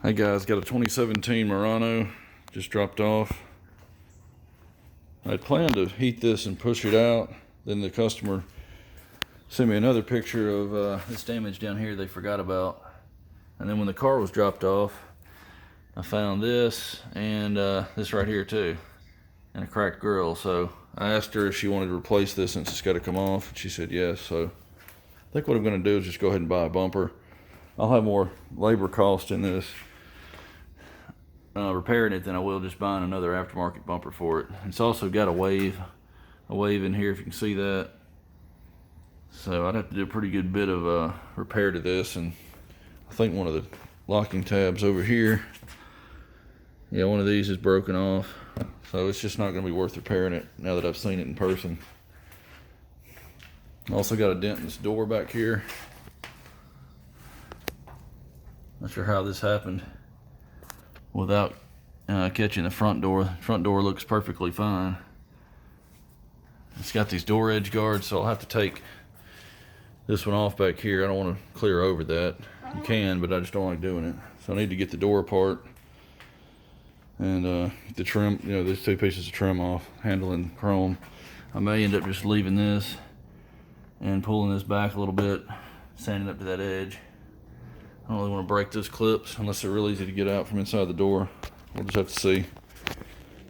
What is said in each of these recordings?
Hey guys, got a 2017 Murano, just dropped off. I planned to heat this and push it out. Then the customer sent me another picture of this damage down here they forgot about. And then when the car was dropped off, I found this and this right here too, and a cracked grill. So I asked her if she wanted to replace this since it's got to come off, and she said yes. So I think what I'm going to do is just go ahead and buy a bumper. I'll have more labor cost in this repairing it than I will just buying another aftermarket bumper for it. It's also got a wave in here, if you can see that. So I'd have to do a pretty good bit of repair to this, and I think one of the locking tabs over here, yeah, one of these is broken off. So it's just not going to be worth repairing it now that I've seen it in person. Also got a dent in this door back here. Not sure how this happened without catching the front door. The front door looks perfectly fine. It's got these door edge guards, so I'll have to take this one off back here. I don't want to clear over that. You can, but I just don't like doing it. So I need to get the door apart and get the trim, there's two pieces of trim off, handle and chrome. I may end up just leaving this and pulling this back a little bit, sanding up to that edge. I don't really want to break those clips unless they're real easy to get out from inside the door. We'll just have to see.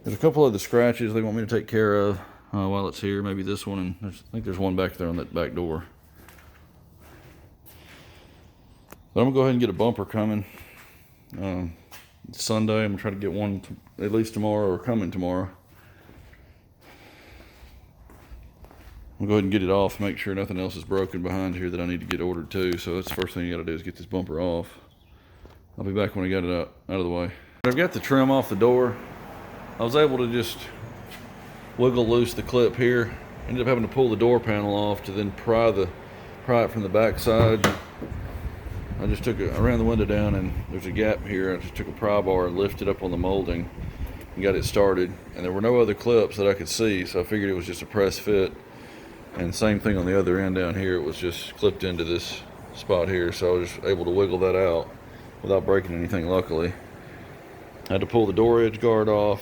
There's a couple of the scratches they want me to take care of while it's here. Maybe this one, and I think there's one back there on that back door. But I'm gonna go ahead and get a bumper coming. It's Sunday. I'm gonna try to get one at least tomorrow, or coming tomorrow. I'll go ahead and get it off, make sure nothing else is broken behind here that I need to get ordered too. So that's the first thing you gotta do, is get this bumper off. I'll be back when I got it out of the way. I've got the trim off the door. I was able to just wiggle loose the clip here. Ended up having to pull the door panel off to then pry it from the back side. I ran the window down, and there's a gap here. I just took a pry bar and lifted up on the molding and got it started. And there were no other clips that I could see, so I figured it was just a press fit. And same thing on the other end down here, it was just clipped into this spot here, so I was just able to wiggle that out without breaking anything, luckily. I had to pull the door edge guard off.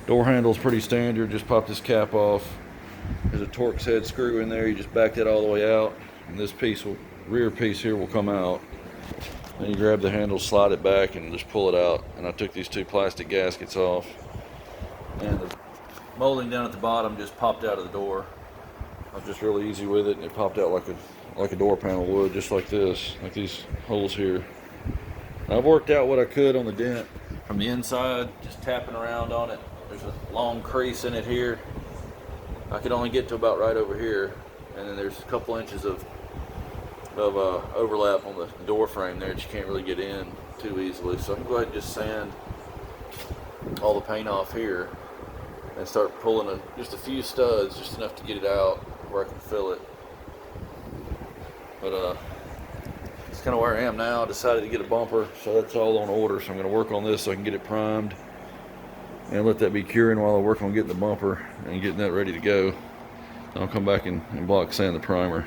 Door handle's pretty standard, just pop this cap off. There's a Torx head screw in there, you just back that all the way out, and this rear piece here will come out. Then you grab the handle, slide it back, and just pull it out. And I took these two plastic gaskets off, and the molding down at the bottom just popped out of the door. I was just really easy with it, and it popped out like a door panel would, just like this, like these holes here. I've worked out what I could on the dent from the inside, just tapping around on it. There's a long crease in it here. I could only get to about right over here, and then there's a couple inches of overlap on the door frame there that you can't really get in too easily. So I'm gonna go ahead and just sand all the paint off here and start pulling just a few studs, just enough to get it out where I can fill it. But it's kind of where I am now. I decided to get a bumper, so that's all on order. So I'm going to work on this so I can get it primed and let that be curing while I work on getting the bumper and getting that ready to go. Then I'll come back and block sand the primer.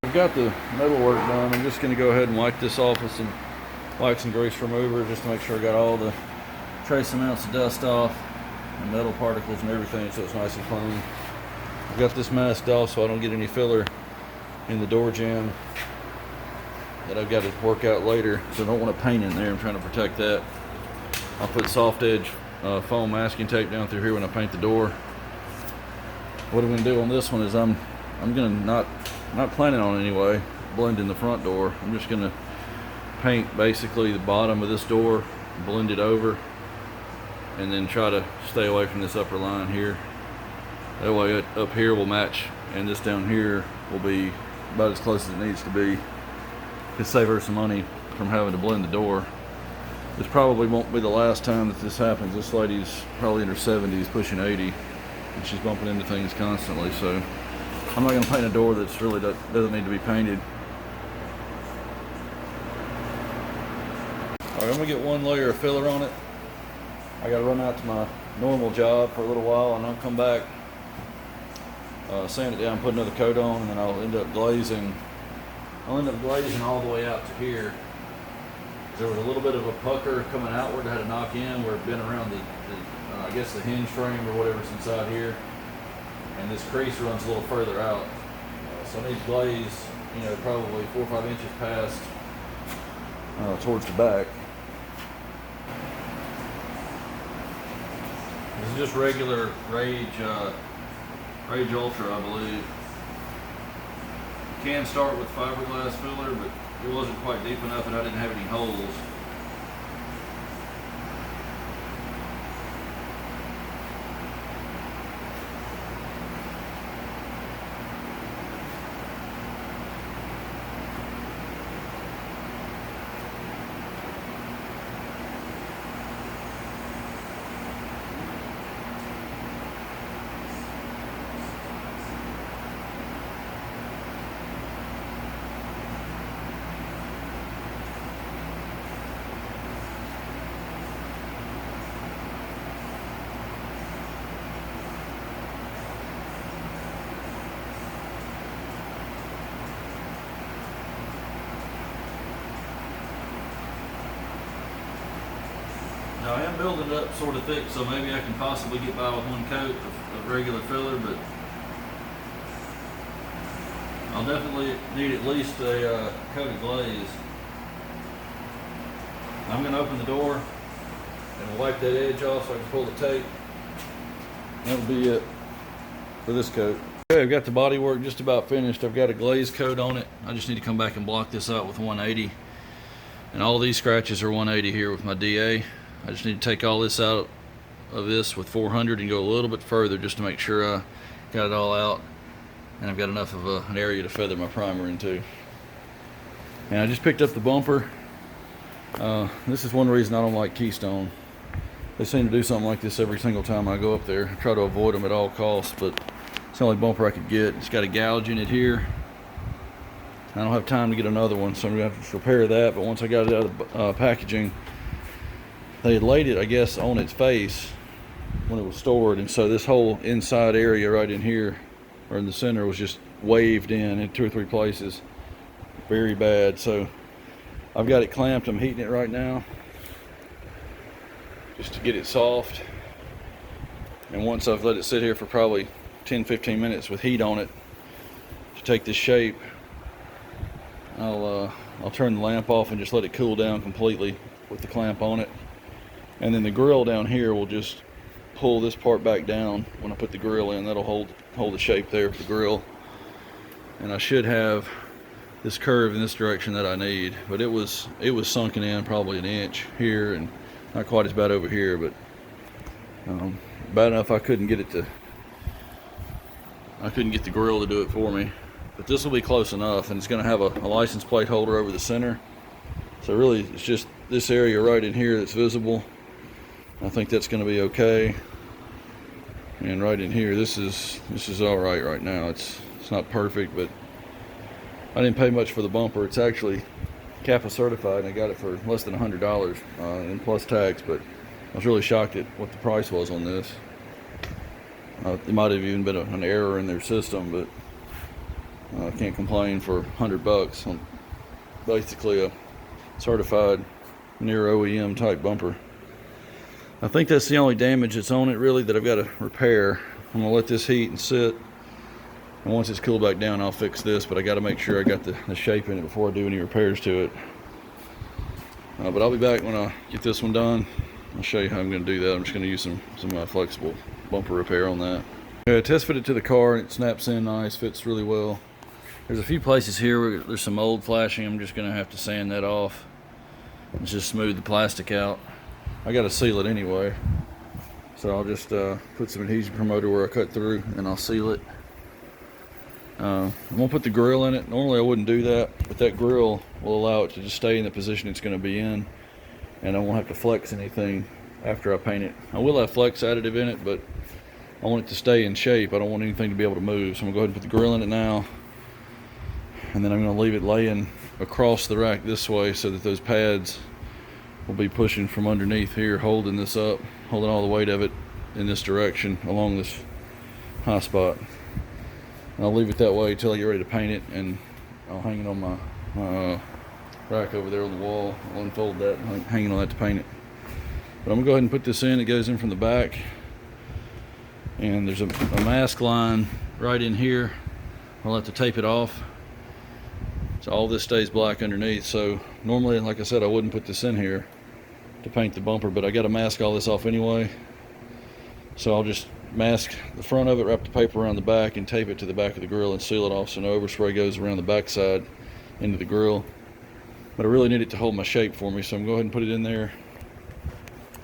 I've got the metal work done. I'm just going to go ahead and wipe this off with some wax and grease remover, just to make sure I got all the trace amounts of dust off and metal particles and everything, so it's nice and clean. I've got this masked off so I don't get any filler in the door jamb that I've got to work out later, so I don't want to paint in there. I'm trying to protect that. I'll put soft edge foam masking tape down through here when I paint the door. What I'm going to do on this one is I'm going to not planning on anyway blending the front door. I'm just going to paint basically the bottom of this door, blend it over, and then try to stay away from this upper line here. That way it up here will match, and this down here will be about as close as it needs to be. To save her some money from having to blend the door. This probably won't be the last time that this happens. This lady's probably in her 70s, pushing 80, and she's bumping into things constantly, so I'm not going to paint a door that's really doesn't need to be painted. Alright, I'm going to get one layer of filler on it. I got to run out to my normal job for a little while, and I'll come back, sand it down, put another coat on, and then I'll end up glazing. I'll end up glazing all the way out to here. There was a little bit of a pucker coming outward that had to knock in where it been around I guess the hinge frame or whatever's inside here. And this crease runs a little further out. So I need to glaze, you know, probably 4 or 5 inches past towards the back. This is just regular Rage Ultra, I believe. You can start with fiberglass filler, but it wasn't quite deep enough and I didn't have any holes. Now I am building it up sort of thick, so maybe I can possibly get by with 1 coat of regular filler, but I'll definitely need at least a coat of glaze. I'm going to open the door and wipe that edge off so I can pull the tape. That'll be it for this coat. Okay, I've got the body work just about finished. I've got a glaze coat on it. I just need to come back and block this out with 180. And all these scratches are 180 here with my DA. I just need to take all this out of this with 400 and go a little bit further just to make sure I got it all out and I've got enough of an area to feather my primer into. And I just picked up the bumper. This is one reason I don't like Keystone. They seem to do something like this every single time I go up there. I try to avoid them at all costs, but it's the only bumper I could get. It's got a gouge in it here. I don't have time to get another one, so I'm gonna have to repair that. But once I got it out of the packaging, they had laid it, I guess, on its face when it was stored, and so this whole inside area right in here, or in the center, was just waved in 2 or 3 places. Very bad. So I've got it clamped. I'm heating it right now just to get it soft. And once I've let it sit here for probably 10-15 minutes with heat on it to take this shape, I'll turn the lamp off and just let it cool down completely with the clamp on it. And then the grill down here will just pull this part back down when I put the grill in. That'll hold the shape there for the grill. And I should have this curve in this direction that I need. But it was sunken in probably 1 inch here, and not quite as bad over here, but bad enough I couldn't get the grill to do it for me. But this will be close enough, and it's going to have a license plate holder over the center. So really it's just this area right in here that's visible. I think that's going to be okay. And right in here, this is all right now. It's not perfect, but I didn't pay much for the bumper. It's actually CAPA certified, and I got it for less than $100 and plus tax. But I was really shocked at what the price was on this. It might have even been an error in their system, but I can't complain for $100 on basically a certified near OEM type bumper. I think that's the only damage that's on it really that I've got to repair. I'm gonna let this heat and sit, and once it's cooled back down I'll fix this, but I got to make sure I got the shape in it before I do any repairs to it. But I'll be back when I get this one done. I'll show you how I'm going to do that. I'm just going to use some flexible bumper repair on that. I test fit it to the car and it snaps in nice, fits really well. There's a few places here where there's some old flashing. I'm just going to have to sand that off and just smooth the plastic out. I got to seal it anyway, so I'll just put some adhesion promoter where I cut through and I'll seal it. I'm going to put the grill in it. Normally I wouldn't do that, but that grill will allow it to just stay in the position it's going to be in, and I won't have to flex anything after I paint it. I will have flex additive in it, but I want it to stay in shape. I don't want anything to be able to move, so I'm going to go ahead and put the grill in it now, and then I'm going to leave it laying across the rack this way so that those pads will be pushing from underneath here, holding this up, holding all the weight of it in this direction along this high spot. And I'll leave it that way until I get ready to paint it, and I'll hang it on my rack over there on the wall. I'll unfold that, hanging on that to paint it. But I'm gonna go ahead and put this in. It goes in from the back, and there's a mask line right in here. I'll have to tape it off. So all this stays black underneath. So normally, like I said, I wouldn't put this in here to paint the bumper, but I got to mask all this off anyway. So I'll just mask the front of it, wrap the paper around the back, and tape it to the back of the grill and seal it off so no overspray goes around the back side into the grill. But I really need it to hold my shape for me, so I'm going to go ahead and put it in there.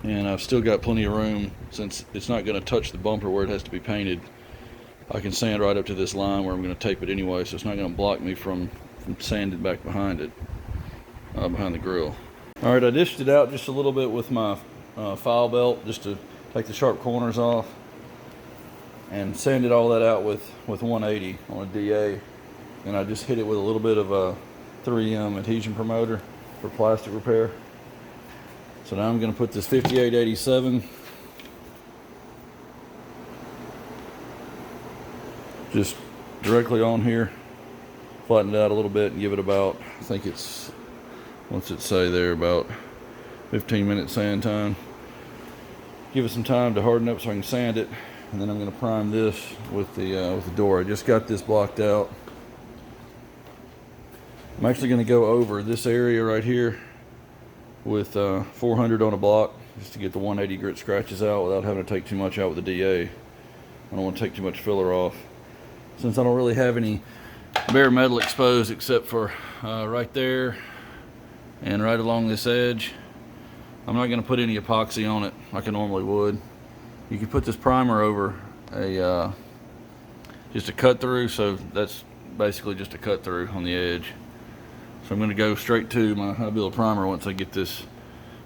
And I've still got plenty of room, since it's not going to touch the bumper where it has to be painted. I can sand right up to this line where I'm going to tape it anyway, so it's not going to block me from sanding back behind it, behind the grill. All right, I dished it out just a little bit with my file belt, just to take the sharp corners off, and sanded all that out with 180 on a DA. And I just hit it with a little bit of a 3M adhesion promoter for plastic repair. So now I'm going to put this 5887 just directly on here, flatten it out a little bit, and give it about, I think it's, what's it say there, about 15-minute sand time. Give it some time to harden up so I can sand it, and then I'm going to prime this with the door. I just got this blocked out. I'm actually going to go over this area right here with 400 on a block, just to get the 180 grit scratches out without having to take too much out with the DA. I don't want to take too much filler off, since I don't really have any bare metal exposed except for right there and right along this edge. I'm not going to put any epoxy on it like I normally would. You can put this primer over just a cut through, so that's basically just a cut through on the edge. So I'm going to go straight to my high build primer. Once I get this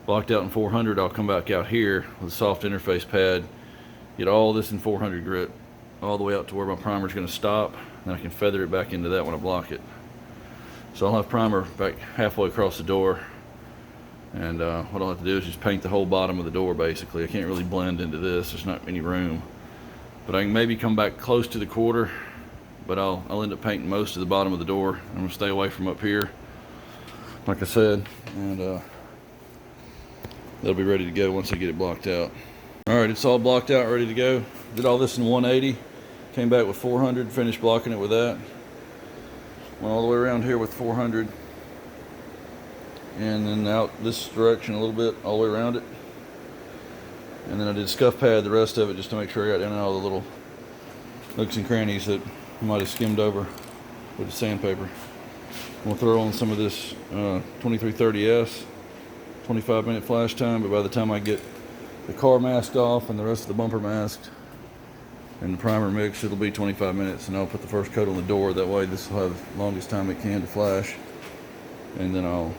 blocked out in 400, I'll come back out here with a soft interface pad, get all this in 400 grit all the way out to where my primer is going to stop, and I can feather it back into that when I block it. So I'll have primer back halfway across the door, and what I'll have to do is just paint the whole bottom of the door basically. I can't really blend into this, there's not any room, but I can maybe come back close to the quarter, but I'll end up painting most of the bottom of the door. I'm going to stay away from up here, like I said, and they'll be ready to go once I get it blocked out. Alright, it's all blocked out, ready to go. Did all this in 180, came back with 400, finished blocking it with that. Went all the way around here with 400, and then out this direction a little bit, all the way around it. And then I did scuff pad the rest of it just to make sure I got down all the little nooks and crannies that I might have skimmed over with the sandpaper. I'm going to throw on some of this 2330S, 25-minute flash time, but by the time I get the car masked off and the rest of the bumper masked and the primer mixed, it'll be 25 minutes, and I'll put the first coat on the door. That way this will have the longest time it can to flash, and then I'll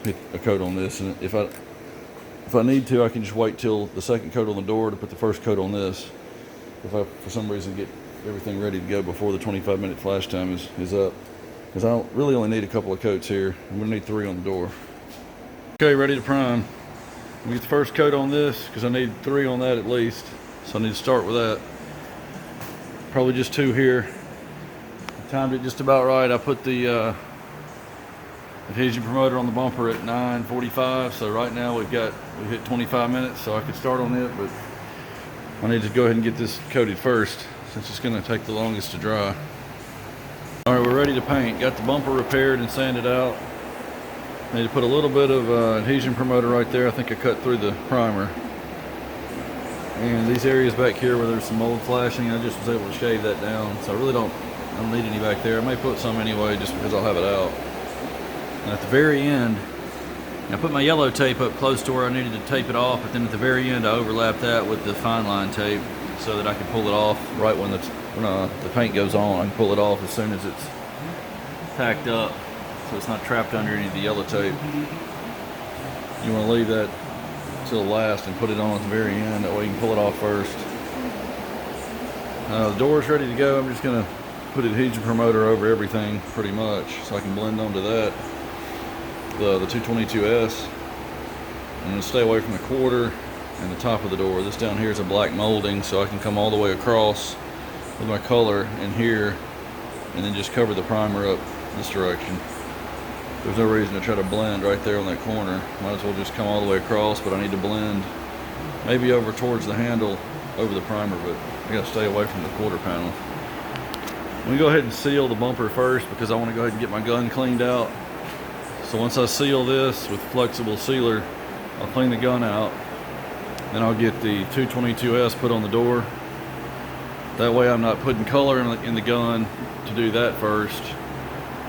hit a coat on this. And if I need to, I can just wait till the second coat on the door to put the first coat on this, if I for some reason get everything ready to go before the 25-minute flash time is up, because I really only need a couple of coats here. I'm going to need 3 on the door. Okay, ready to prime. I'm going to get the first coat on this because I need 3 on that at least, so I need to start with that. Probably just 2 here. I timed it just about right. I put the adhesion promoter on the bumper at 9:45, so right now we hit 25 minutes, so I could start on it, but I need to go ahead and get this coated first since it's going to take the longest to dry. All right, we're ready to paint. Got the bumper repaired and sanded out. Need to put a little bit of adhesion promoter right there. I think I cut through the primer. And these areas back here where there's some mold flashing, I just was able to shave that down. So I really don't need any back there. I may put some anyway just because I'll have it out. And at the very end, I put my yellow tape up close to where I needed to tape it off, but then at the very end I overlapped that with the fine line tape so that I can pull it off right when the paint goes on. I can pull it off as soon as it's tacked up, so it's not trapped under any of the yellow tape. You want to leave that till last and put it on at the very end, that way you can pull it off first. The door's ready to go. I'm just going to put adhesion promoter over everything pretty much so I can blend onto that, the 222S. I'm going to stay away from the quarter and the top of the door. This down here is a black molding, so I can come all the way across with my color in here and then just cover the primer up this direction. There's no reason to try to blend right there on that corner. Might as well just come all the way across, but I need to blend maybe over towards the handle over the primer, but I gotta stay away from the quarter panel. I'm gonna go ahead and seal the bumper first because I want to go ahead and get my gun cleaned out. So once I seal this with flexible sealer, I'll clean the gun out. Then I'll get the 222S put on the door. That way I'm not putting color in the gun to do that first,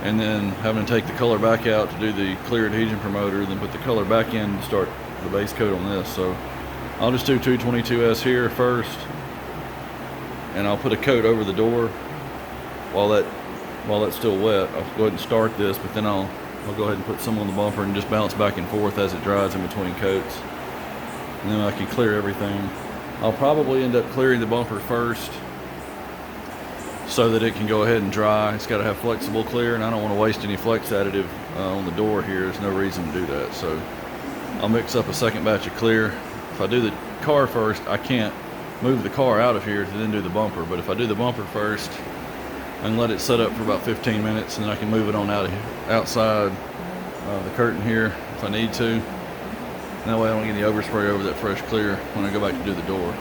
and then having to take the color back out to do the clear adhesion promoter, then put the color back in to start the base coat on this. So I'll just do 222S here first, and I'll put a coat over the door while that's still wet. I'll go ahead and start this, but then I'll go ahead and put some on the bumper and just bounce back and forth as it dries in between coats. And then I can clear everything. I'll probably end up clearing the bumper first so that it can go ahead and dry. It's got to have flexible clear, and I don't want to waste any flex additive on the door here. There's no reason to do that. So I'll mix up a second batch of clear. If I do the car first, I can't move the car out of here to then do the bumper. But if I do the bumper first and let it set up for about 15 minutes, and then I can move it on outside the curtain here if I need to. And that way I don't get any overspray over that fresh clear when I go back to do the door.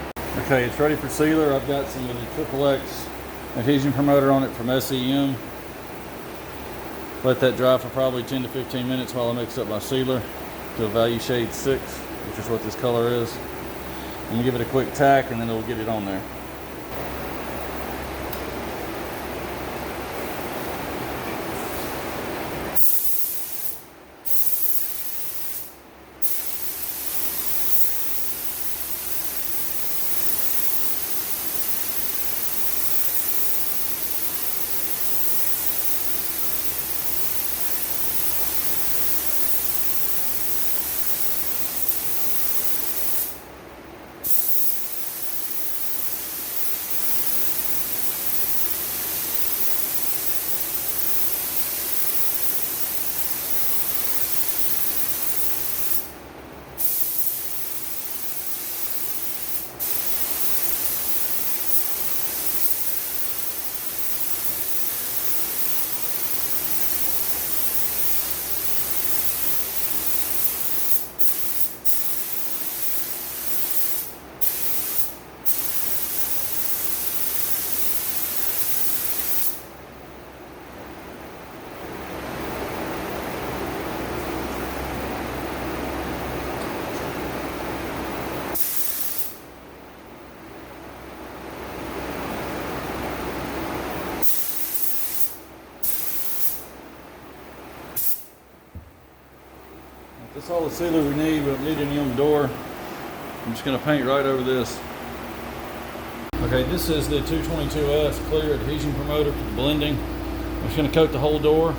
Okay, it's ready for sealer. I've got some of the XXX adhesion promoter on it from SEM. Let that dry for probably 10 to 15 minutes while I mix up my sealer to a value shade 6, which is what this color is. I'm gonna give it a quick tack and then it'll get it on there. That's all the sealer we need. We don't need any on the door. I'm just going to paint right over this. Okay, this is the 222S clear adhesion promoter for the blending. I'm just going to coat the whole door.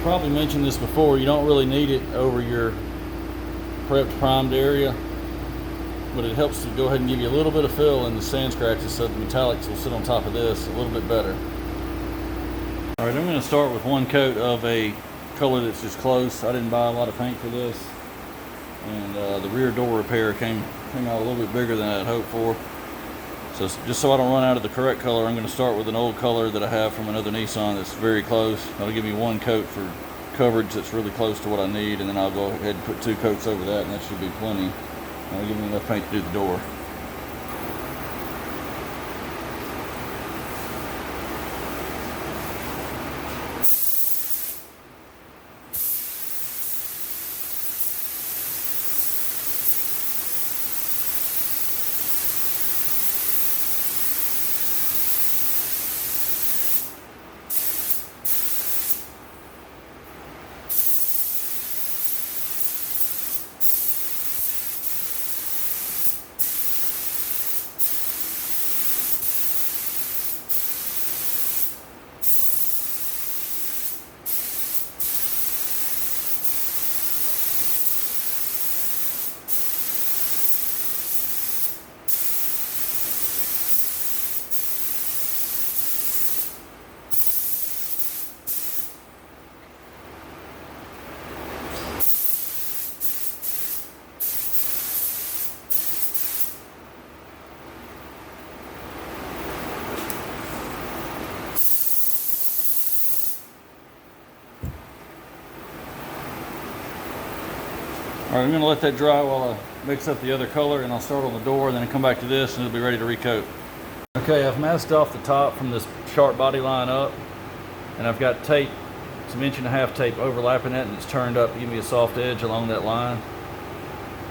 Probably mentioned this before, you don't really need it over your prepped primed area, but it helps to go ahead and give you a little bit of fill in the sand scratches so the metallics will sit on top of this a little bit better. All right, I'm going to start with one coat of a color that's just close. I didn't buy a lot of paint for this, and the rear door repair came out a little bit bigger than I had hoped for. So just so I don't run out of the correct color, I'm going to start with an old color that I have from another Nissan that's very close. That'll give me one coat for coverage that's really close to what I need, and then I'll go ahead and put 2 coats over that, and that should be plenty. That'll give me enough paint to do the door. All right, I'm gonna let that dry while I mix up the other color, and I'll start on the door, and then come back to this, and it'll be ready to recoat. Okay, I've masked off the top from this sharp body line up, and I've got tape, some 1.5 tape overlapping it, and it's turned up to give me a soft edge along that line.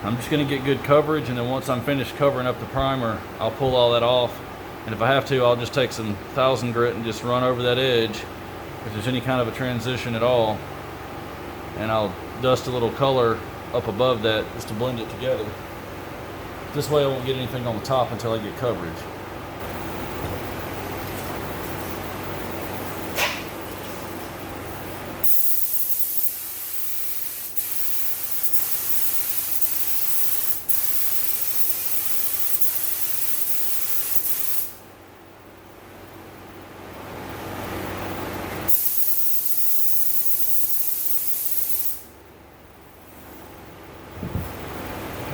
I'm just gonna get good coverage, and then once I'm finished covering up the primer, I'll pull all that off. And if I have to, I'll just take some 1000 grit and just run over that edge if there's any kind of a transition at all. And I'll dust a little color up above that just to blend it together. This way I won't get anything on the top until I get coverage.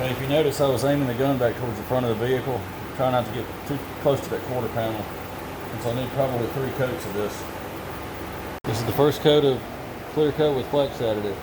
Okay, if you notice, I was aiming the gun back towards the front of the vehicle, trying not to get too close to that quarter panel. And so I need probably 3 coats of this. This is the first coat of Clearcoat with flex additive.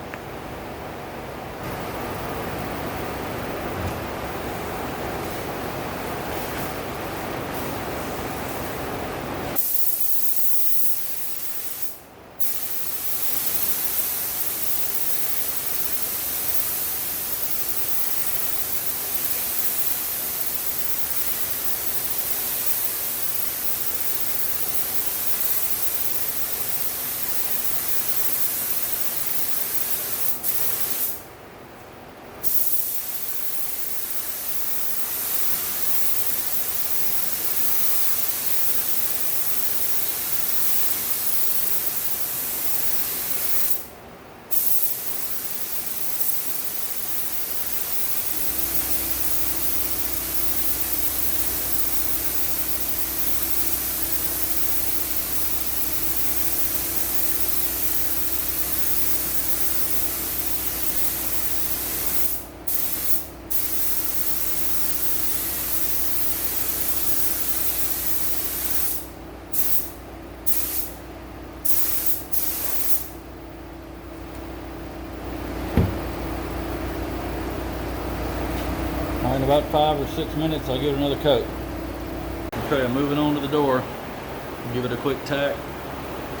In about 5 or 6 minutes, I'll give it another coat. Okay, I'm moving on to the door. Give it a quick tack.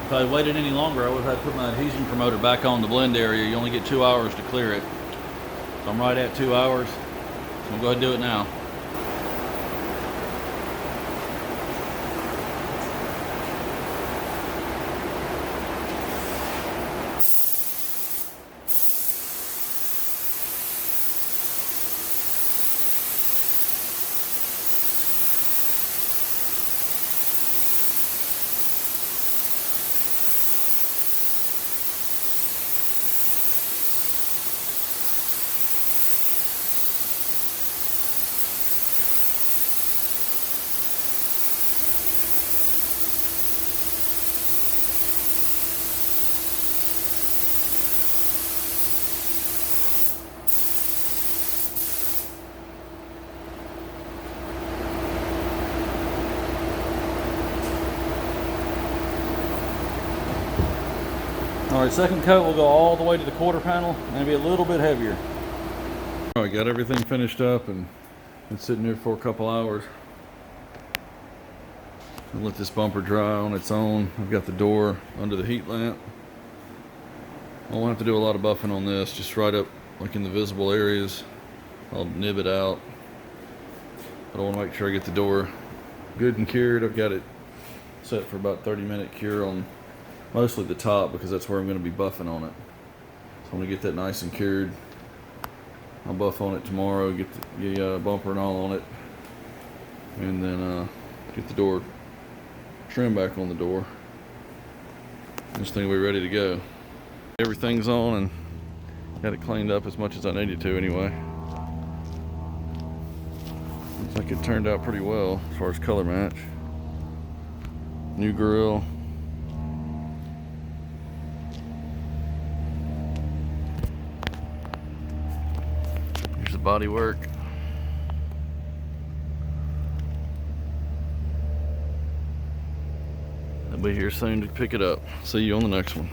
If I waited any longer, I would have had to put my adhesion promoter back on the blend area. You only get 2 hours to clear it. So I'm right at 2 hours. So I'm going to go ahead and do it now. All right, second coat will go all the way to the quarter panel and be a little bit heavier. All right, got everything finished up and been sitting here for a couple hours. I'll let this bumper dry on its own. I've got the door under the heat lamp. I won't have to do a lot of buffing on this, just right up like in the visible areas. I'll nib it out. But I want to make sure I get the door good and cured. I've got it set for about 30-minute cure on mostly the top because that's where I'm going to be buffing on it. So I'm going to get that nice and cured. I'll buff on it tomorrow, get the bumper and all on it, and then get the door trim back on the door. This thing will be ready to go. Everything's on and got it cleaned up as much as I needed to anyway. Looks like it turned out pretty well as far as color match. New grill. Here's the body work. I'll be here soon to pick it up. See you on the next one.